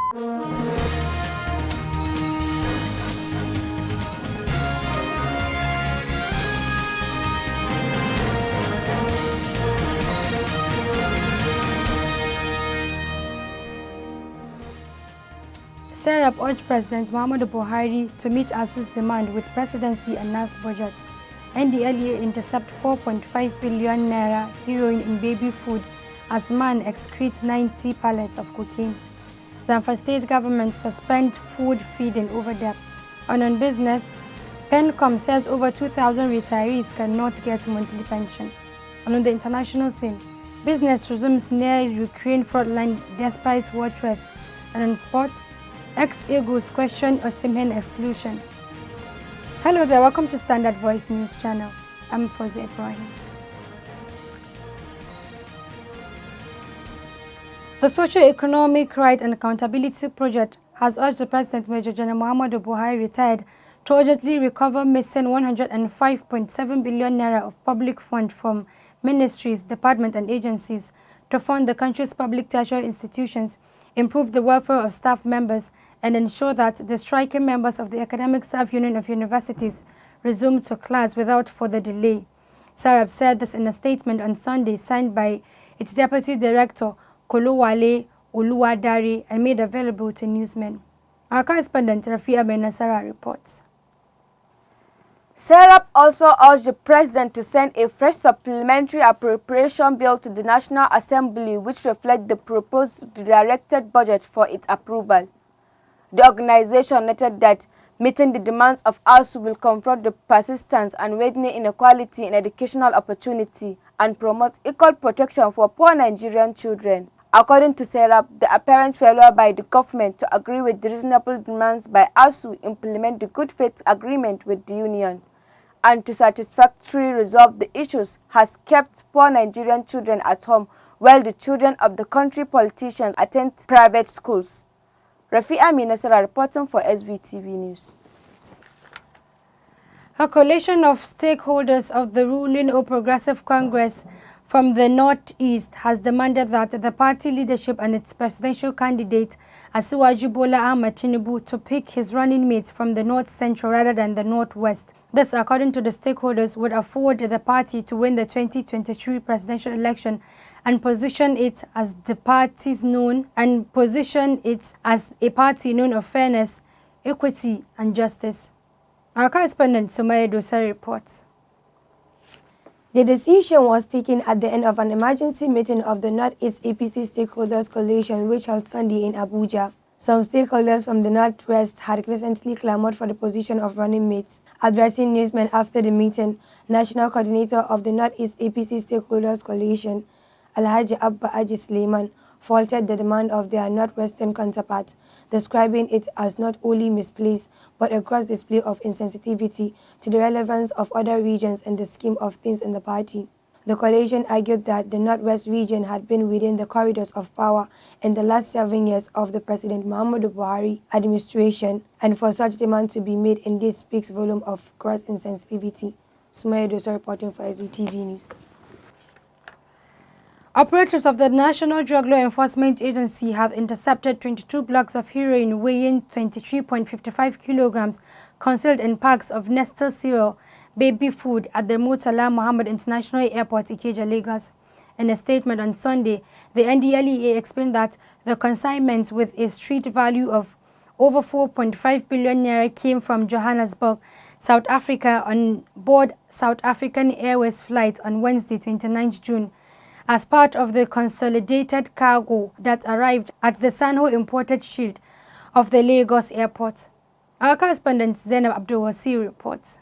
Serap urged President Muhammadu Buhari to meet ASU's demand with presidency and NAS budget. Ndlea Intercepts 4.5 billion naira heroin in baby food as man excretes 90 pallets of cocaine. Zamfara state government suspends food feeding over debt. On business, PENCOM says over 2,000 retirees cannot get monthly pension. On the international scene, business resumes near Ukraine frontline despite war threat. And on sport, ex-Eagles question Osimhen exclusion. Hello there, welcome to Standard Voice News Channel. I'm Svtv. The Socio-Economic Right and Accountability Project has urged the President Major General Muhammadu Buhari retired to urgently recover missing 105.7 billion naira of public funds from ministries, departments and agencies to fund the country's public tertiary institutions, improve the welfare of staff members, and ensure that the striking members of the Academic Staff Union of Universities resume to class without further delay. Serap said this in a statement on Sunday signed by its Deputy Director, Kolowale Oluwadare, and made available to newsmen. Our correspondent, Rafia Benasara, reports. Serap also urged the President to send a fresh supplementary appropriation bill to the National Assembly which reflects the proposed directed budget for its approval. The organization noted that meeting the demands of ASU will confront the persistent and widening inequality in educational opportunity and promote equal protection for poor Nigerian children. According to Serap, the apparent failure by the government to agree with the reasonable demands by ASU implement the good faith agreement with the union and to satisfactorily resolve the issues has kept poor Nigerian children at home while the children of the country politicians attend private schools. Rafia Minasara reporting for Svtv News. A coalition of stakeholders of the ruling All Progressive Congress from the Northeast has demanded that the party leadership and its presidential candidate, Asiwaju Bola Ahmed Tinubu, to pick his running mates from the North Central rather than the Northwest. This, according to the stakeholders, would afford the party to win the 2023 presidential election and position it as a party known of fairness, equity and justice. Our correspondent Sumaya Dosa reports. The decision was taken at the end of an emergency meeting of the Northeast APC Stakeholders Coalition which held Sunday in Abuja. Some stakeholders from the Northwest had recently clamored for the position of running mates. Addressing newsmen after the meeting, National Coordinator of the Northeast APC Stakeholders Coalition, Alhaji Abba Aji Suleiman, faulted the demand of their Northwestern counterparts, describing it as not only misplaced but a gross display of insensitivity to the relevance of other regions in the scheme of things in the party. The coalition argued that the Northwest region had been within the corridors of power in the last 7 years of the President Muhammadu Buhari administration, and for such demand to be made indeed speaks volume of gross insensitivity. Sumaya Dosa reporting for Svtv News. Operators of the National Drug Law Enforcement Agency have intercepted 22 blocks of heroin weighing 23.55 kilograms concealed in packs of Nestle cereal baby food at the Murtala Muhammad International Airport, Ikeja, Lagos. In a statement on Sunday, the NDLEA explained that the consignments with a street value of over 4.5 billion naira came from Johannesburg, South Africa on board South African Airways flight on Wednesday, 29th June. As part of the consolidated cargo that arrived at the Sanho Imported Shield of the Lagos airport. Our correspondent Zainab Abdulwasi reports.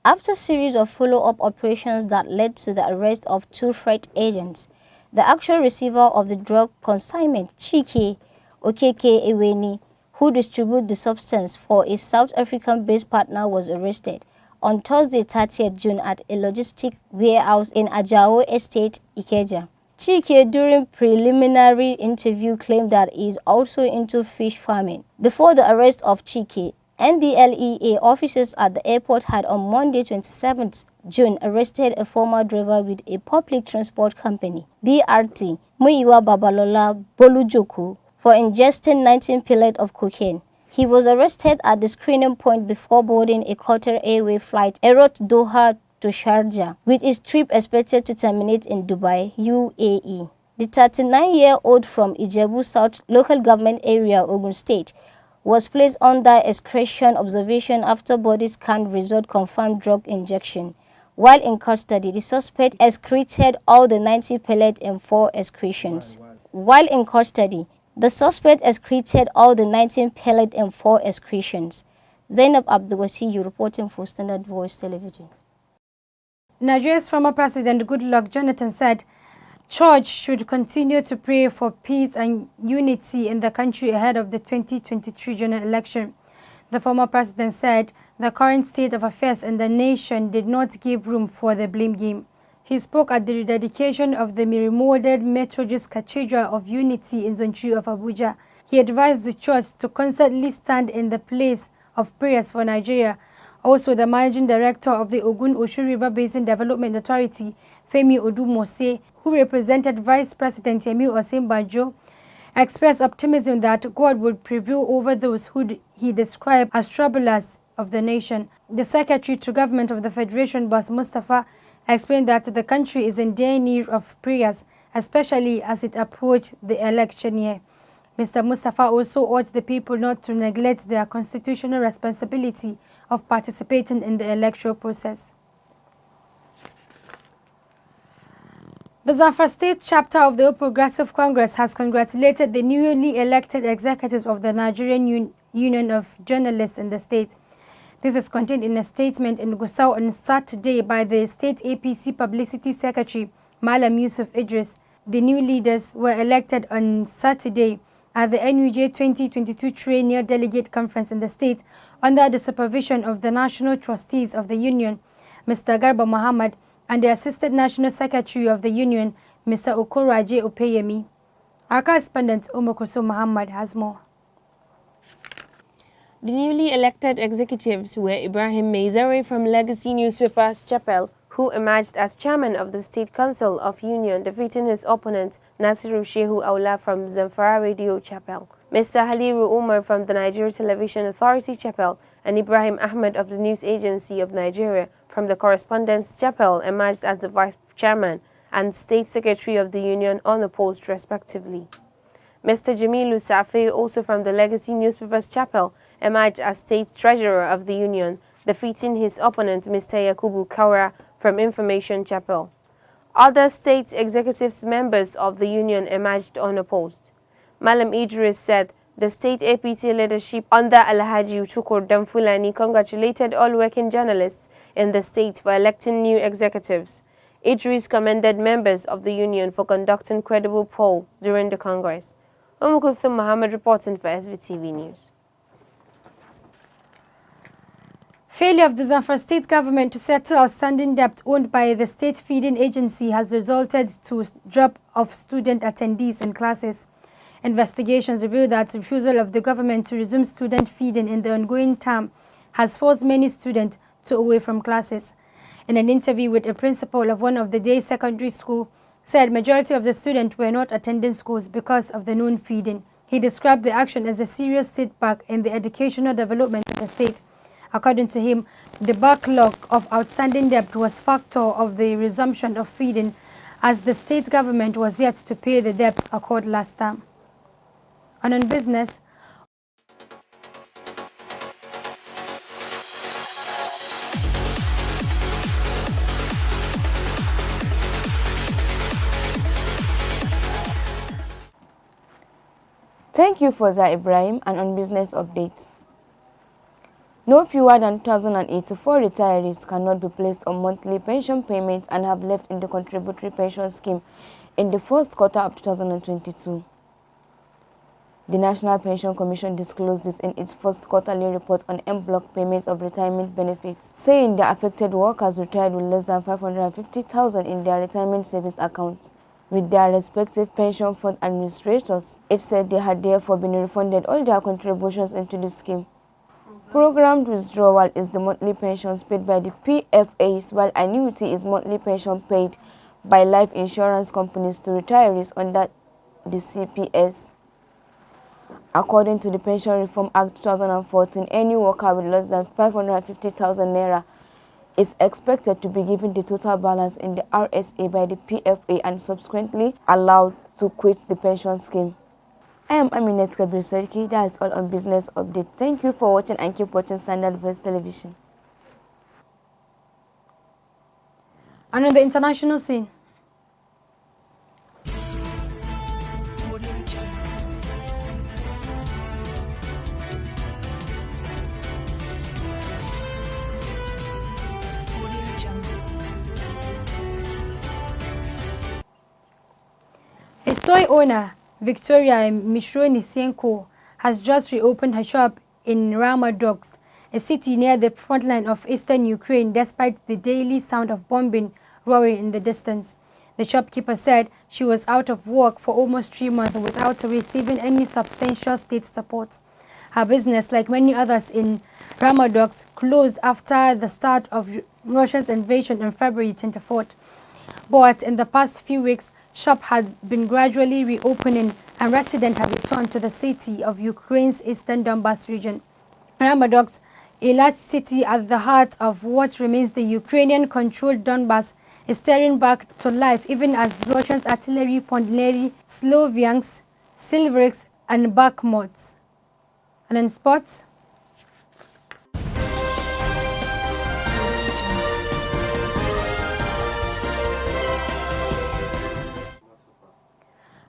After a series of follow-up operations that led to the arrest of 2 freight agents, the actual receiver of the drug consignment, Chike Okeke Eweni, who distributed the substance for a South African-based partner, was arrested on Thursday, 30th June at a logistic warehouse in Ajao Estate, Ikeja. Chike, during preliminary interview, claimed that he is also into fish farming. Before the arrest of Chike, NDLEA officers at the airport had on Monday, 27th June, arrested a former driver with a public transport company, BRT, Muyiwa Babalola Bolujoku, for ingesting 19 pellets of cocaine. He was arrested at the screening point before boarding a Qatar Airways flight en route Doha to Sharjah, with his trip expected to terminate in Dubai, UAE. The 39-year-old from Ijebu South local government area, Ogun State, was placed under excretion observation after body scan result confirmed drug injection. While in custody, the suspect excreted all the 90 pellets in 4 excretions. While in custody, the suspect excreted all the 19 pellets in 4 excretions. Zainab Abdulwasiyu reporting for Standard Voice Television. Nigeria's former president Goodluck Jonathan said Church should continue to pray for peace and unity in the country ahead of the 2023 general election. The former president said the current state of affairs in the nation did not give room for the blame game. He spoke at the rededication of the remodeled Methodist Cathedral of Unity in Zone 3 of Abuja. He advised the church to constantly stand in the place of prayers for Nigeria. Also, the managing director of the Ogun-Osun River Basin Development Authority, Femi Odumose, who represented Vice President Yemi Osinbajo, expressed optimism that God would prevail over those who he described as troublers of the nation. The Secretary to Government of the Federation, Boss Mustafa, explained that the country is in dire need of prayers, especially as it approached the election year. Mr. Mustafa also urged the people not to neglect their constitutional responsibility of participating in the electoral process. The Zamfara State chapter of the All Progressive Congress has congratulated the newly elected executives of the Nigerian Union of Journalists in the state. This is contained in a statement in Gusau on Saturday by the State APC Publicity Secretary, Malam Yusuf Idris. The new leaders were elected on Saturday at the NUJ 2022 Triennial Delegate Conference in the state under the supervision of the National Trustees of the Union, Mr. Garba Muhammad, and the Assistant National Secretary of the Union, Mr. Okoraje Opeyemi. Our correspondent, Omokoso Muhammad, has more. The newly elected executives were Ibrahim Meizare from Legacy Newspapers Chapel, who emerged as chairman of the State Council of Union, defeating his opponent Nasiru Shehu Aula from Zamfara Radio Chapel, Mr. Haliru Umar from the Nigeria Television Authority Chapel, and Ibrahim Ahmed of the News Agency of Nigeria from the Correspondence Chapel emerged as the vice chairman and state secretary of the union unopposed respectively. Mr. Jamilu Safi, also from the Legacy Newspapers Chapel, emerged as state treasurer of the union, defeating his opponent Mr. Yakubu Kaura from Information Chapel. Other state executives members of the union emerged unopposed. Malam Idris said the state APC leadership under Alhaji Utukur Damfulani congratulated all working journalists in the state for electing new executives. Idris commended members of the union for conducting credible poll during the Congress. Umukuthum Muhammad reporting for Svtv News. Failure of the Zamfara state government to settle outstanding debt owned by the state feeding agency has resulted to drop of student attendees in classes. Investigations reveal that refusal of the government to resume student feeding in the ongoing term has forced many students to away from classes. In an interview with a principal of one of the day secondary school, said majority of the students were not attending schools because of the known feeding. He described the action as a serious setback in the educational development of the state. According to him, the backlog of outstanding debt was factor of the resumption of feeding, as the state government was yet to pay the debt accrued last term. And on business, Thank you for Za Ibrahim, and on business updates. No fewer than 1,084 retirees cannot be placed on monthly pension payments and have left in the contributory pension scheme in the first quarter of 2022. The National Pension Commission disclosed this in its first quarterly report on en-bloc payments of retirement benefits, saying the affected workers retired with less than 550,000 in their retirement savings accounts with their respective pension fund administrators. It said they had therefore been refunded all their contributions into the scheme. Programmed withdrawal is the monthly pensions paid by the PFAs, while annuity is monthly pension paid by life insurance companies to retirees under the CPS. According to the Pension Reform Act 2014, any worker with less than 550,000 naira is expected to be given the total balance in the RSA by the PFA and subsequently allowed to quit the pension scheme. I am Aminat Kabir Sarki. That's all on Business Update. Thank you for watching and keep watching Standard Voice Television. And on the international scene, a store owner, Victoria Mishroni Sienko, has just reopened her shop in Ramadox, a city near the front line of eastern Ukraine, despite the daily sound of bombing roaring in the distance. The shopkeeper said she was out of work for almost 3 months without receiving any substantial state support. Her business, like many others in Ramadox, closed after the start of Russia's invasion on February 24th. But in the past few weeks, shop had been gradually reopening and residents have returned to the city of Ukraine's eastern Donbas region. Ramadox, a large city at the heart of what remains the Ukrainian-controlled Donbas, is staring back to life even as Russia's artillery pounded nearly Sloviansk, Silverix and Bakhmut. And in sports,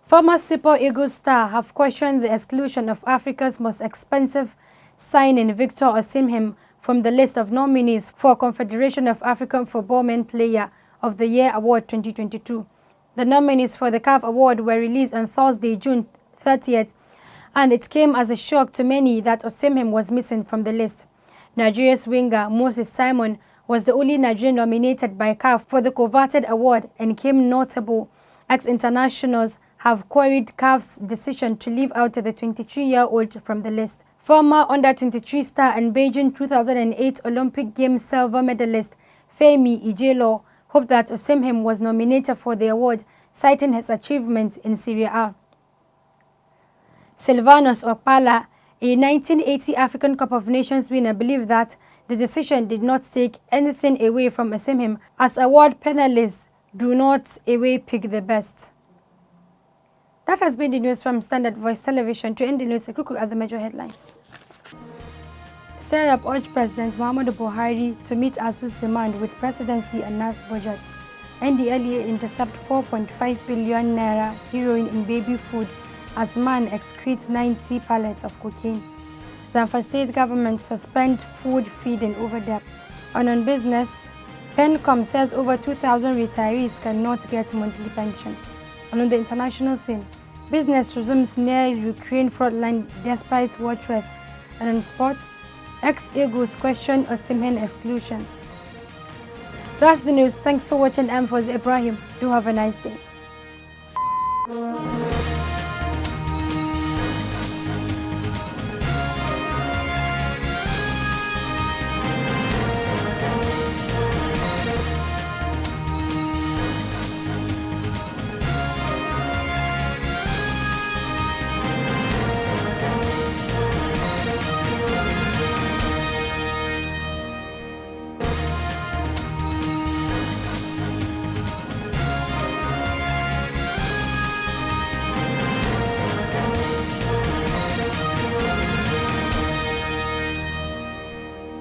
former Super Eagles star have questioned the exclusion of Africa's most expensive signing Victor Osimhen from the list of nominees for Confederation of African Football Men Player of the Year Award 2022. The nominees for the CAF Award were released on Thursday, June 30th, and it came as a shock to many that Osimhen was missing from the list. Nigeria's winger Moses Simon was the only Nigerian nominated by CAF for the coveted award and came notable. Ex-internationals have queried CAF's decision to leave out the 23-year-old from the list. Former under-23 star and Beijing 2008 Olympic Games silver medalist Femi Ijelo hoped that Osimhen was nominated for the award, citing his achievements in Serie A. Silvanus Opala, a 1980 African Cup of Nations winner, believed that the decision did not take anything away from Osimhen, as award panelists do not always pick the best. That has been the news from Standard Voice Television. To end the news, a quick look at the major headlines. Serap urged President Muhammadu Buhari to meet ASU's demand with presidency and NAS budget. Ndlea Intercepts 4.5 billion naira heroin in baby food as man excretes 90 pallets of cocaine. Zamfara state government suspend food feeding over debt. On business, PENCOM says over 2,000 retirees cannot get monthly pension. On the international scene, business resumes near Ukraine frontline despite war threat. And in sport, ex-Eagles question Osimhen exclusion. That's the news. Thanks for watching. I'm Ibrahim. Do have a nice day.